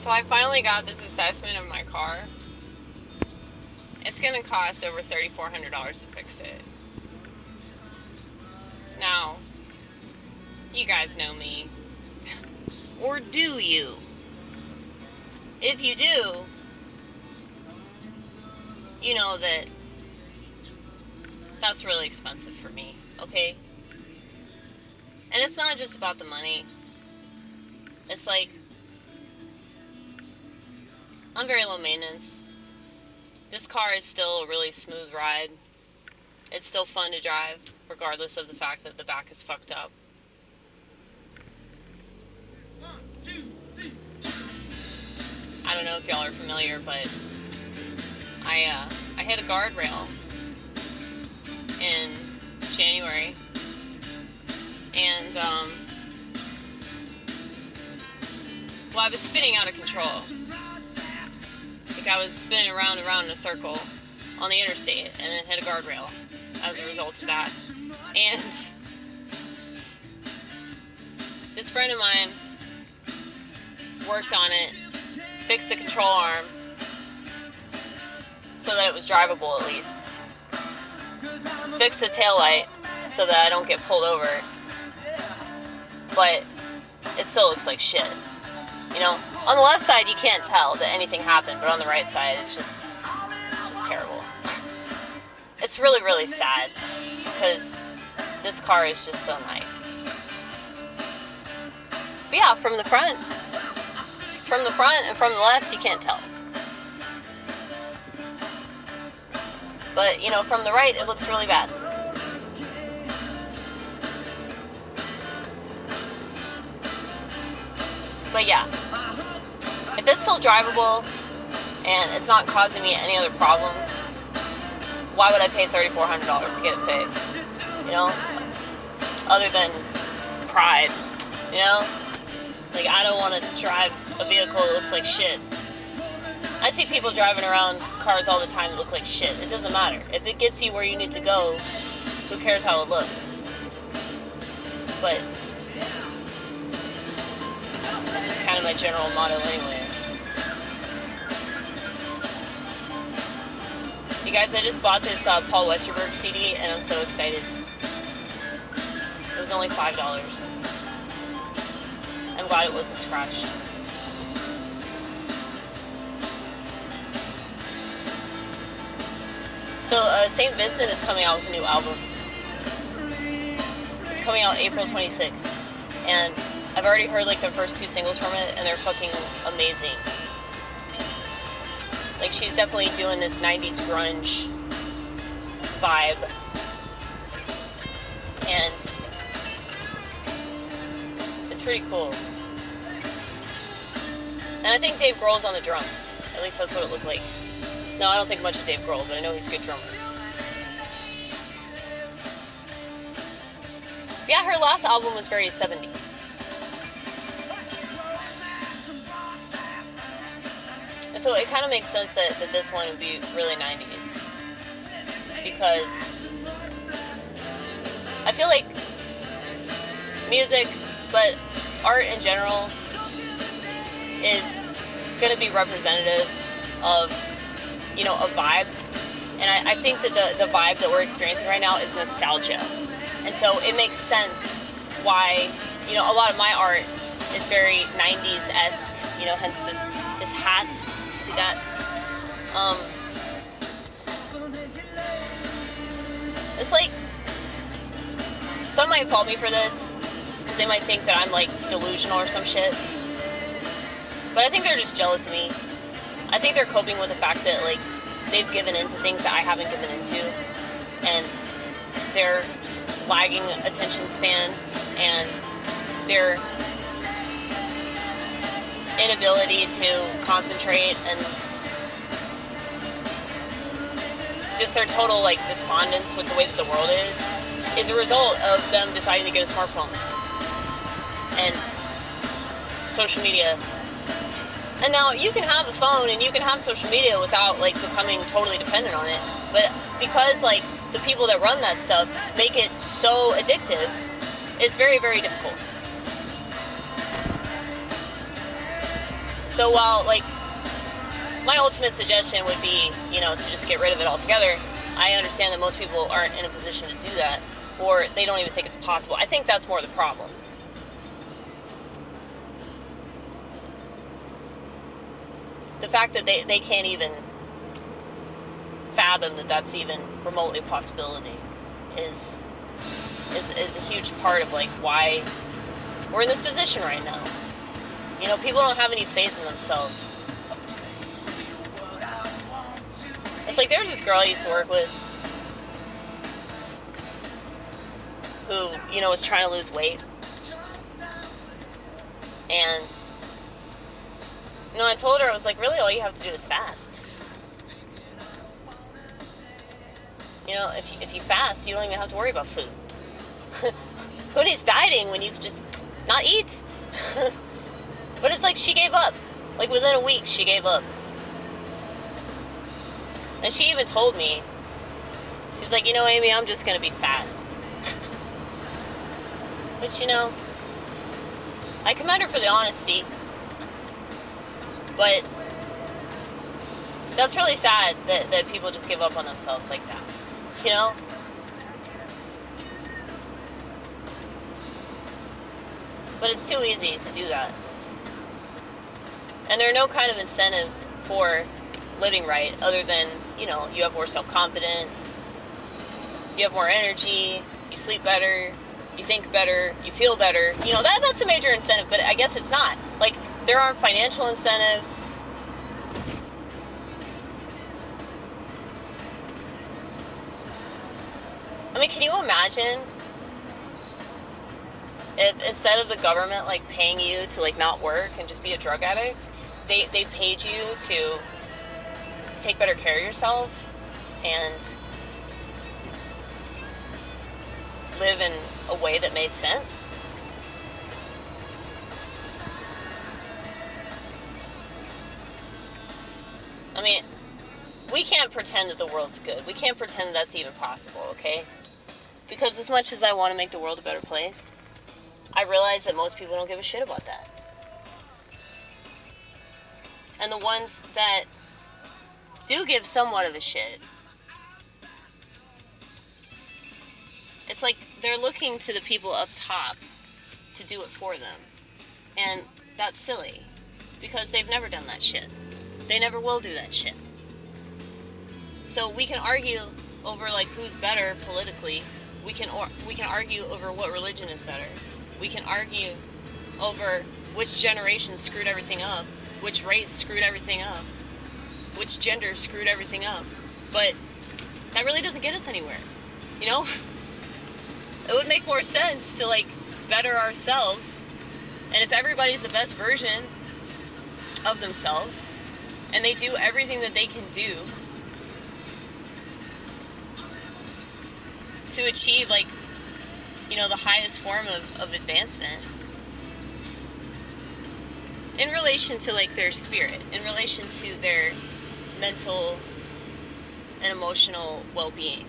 So I finally got this assessment of my car. It's going to cost over $3,400 to fix it. Now, you guys know me. Or do you? If you do, you know that that's really expensive for me, okay? And it's not just about the money. It's like, I'm very low maintenance. This car is still a really smooth ride. It's still fun to drive, regardless of the fact that the back is fucked up. I don't know if y'all are familiar, but I hit a guardrail in January, and well, I was spinning out of control. Like I was spinning around and around in a circle on the interstate, and then hit a guardrail as a result of that. And this friend of mine worked on it, fixed the control arm so that it was drivable at least. Fixed the taillight so that I don't get pulled over. But it still looks like shit. You know, on the left side you can't tell that anything happened, but on the right side it's just terrible. It's really, really sad because this car is just so nice. But yeah, from the front and from the left you can't tell. But, you know, from the right it looks really bad. But yeah, if it's still drivable and it's not causing me any other problems, why would I pay $3,400 to get it fixed? You know, other than pride, you know? Like, I don't want to drive a vehicle that looks like shit. I see people driving around cars all the time that look like shit. It doesn't matter. If it gets you where you need to go, who cares how it looks? But that's just kind of my general motto anyway. You guys, I just bought this Paul Westerberg CD and I'm so excited. It was only $5. I'm glad it wasn't scratched. So St. Vincent is coming out with a new album. It's coming out April 26th. And I've already heard like the first 2 singles from it and they're fucking amazing. Like she's definitely doing this 90s grunge vibe. And it's pretty cool. And I think Dave Grohl's on the drums. At least that's what it looked like. No, I don't think much of Dave Grohl, but I know he's a good drummer. Yeah, her last album was very 70s. And so it kind of makes sense that this one would be really 90s. Because I feel like music, but art in general, is going to be representative of, you know, a vibe. And I think that the vibe that we're experiencing right now is nostalgia. And so it makes sense why, you know, a lot of my art is very 90s-esque, you know, hence this hat. See that? It's like, some might fault me for this, because they might think that I'm like delusional or some shit. But I think they're just jealous of me. I think they're coping with the fact that like they've given into things that I haven't given into, and their lagging attention span and their inability to concentrate and just their total like despondence with the way that the world is a result of them deciding to get a smartphone and social media. And now you can have a phone and you can have social media without like becoming totally dependent on it, but because like the people that run that stuff make it so addictive, it's very, very difficult. So while, like, my ultimate suggestion would be, you know, to just get rid of it altogether, I understand that most people aren't in a position to do that, or they don't even think it's possible. I think that's more the problem. The fact that they can't even fathom that that's even remotely a possibility is a huge part of, like, why we're in this position right now. You know, people don't have any faith in themselves. It's like, there's this girl I used to work with who, you know, was trying to lose weight. And, you know, I told her, I was like, really, all you have to do is fast. You know, if you fast, you don't even have to worry about food. Who needs dieting when you can just not eat? But it's like, she gave up. Like, within a week, she gave up. And she even told me, she's like, you know, Amy, I'm just going to be fat. Which, you know, I commend her for the honesty. But that's really sad that people just give up on themselves like that. You know? But it's too easy to do that. And there are no kind of incentives for living right other than, you know, you have more self-confidence, you have more energy, you sleep better, you think better, you feel better. You know, that's a major incentive, but I guess it's not. Like, there aren't financial incentives. I mean, can you imagine if instead of the government, like, paying you to, like, not work and just be a drug addict, they paid you to take better care of yourself and live in a way that made sense? I mean, we can't pretend that the world's good. We can't pretend that's even possible, okay? Because as much as I want to make the world a better place, I realize that most people don't give a shit about that. And the ones that do give somewhat of a shit, it's like they're looking to the people up top to do it for them. And that's silly, because they've never done that shit. They never will do that shit. So we can argue over, like, who's better politically. We can argue over what religion is better. We can argue over which generation screwed everything up, which race screwed everything up, which gender screwed everything up. But that really doesn't get us anywhere. You know? It would make more sense to, like, better ourselves. And if everybody's the best version of themselves, and they do everything that they can do to achieve, like, you know, the highest form of advancement in relation to, like, their spirit, in relation to their mental and emotional well-being,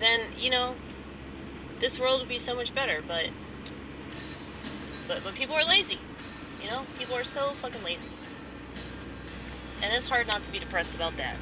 then, you know, this world would be so much better. But people are lazy. You know, people are so fucking lazy. And it's hard not to be depressed about that.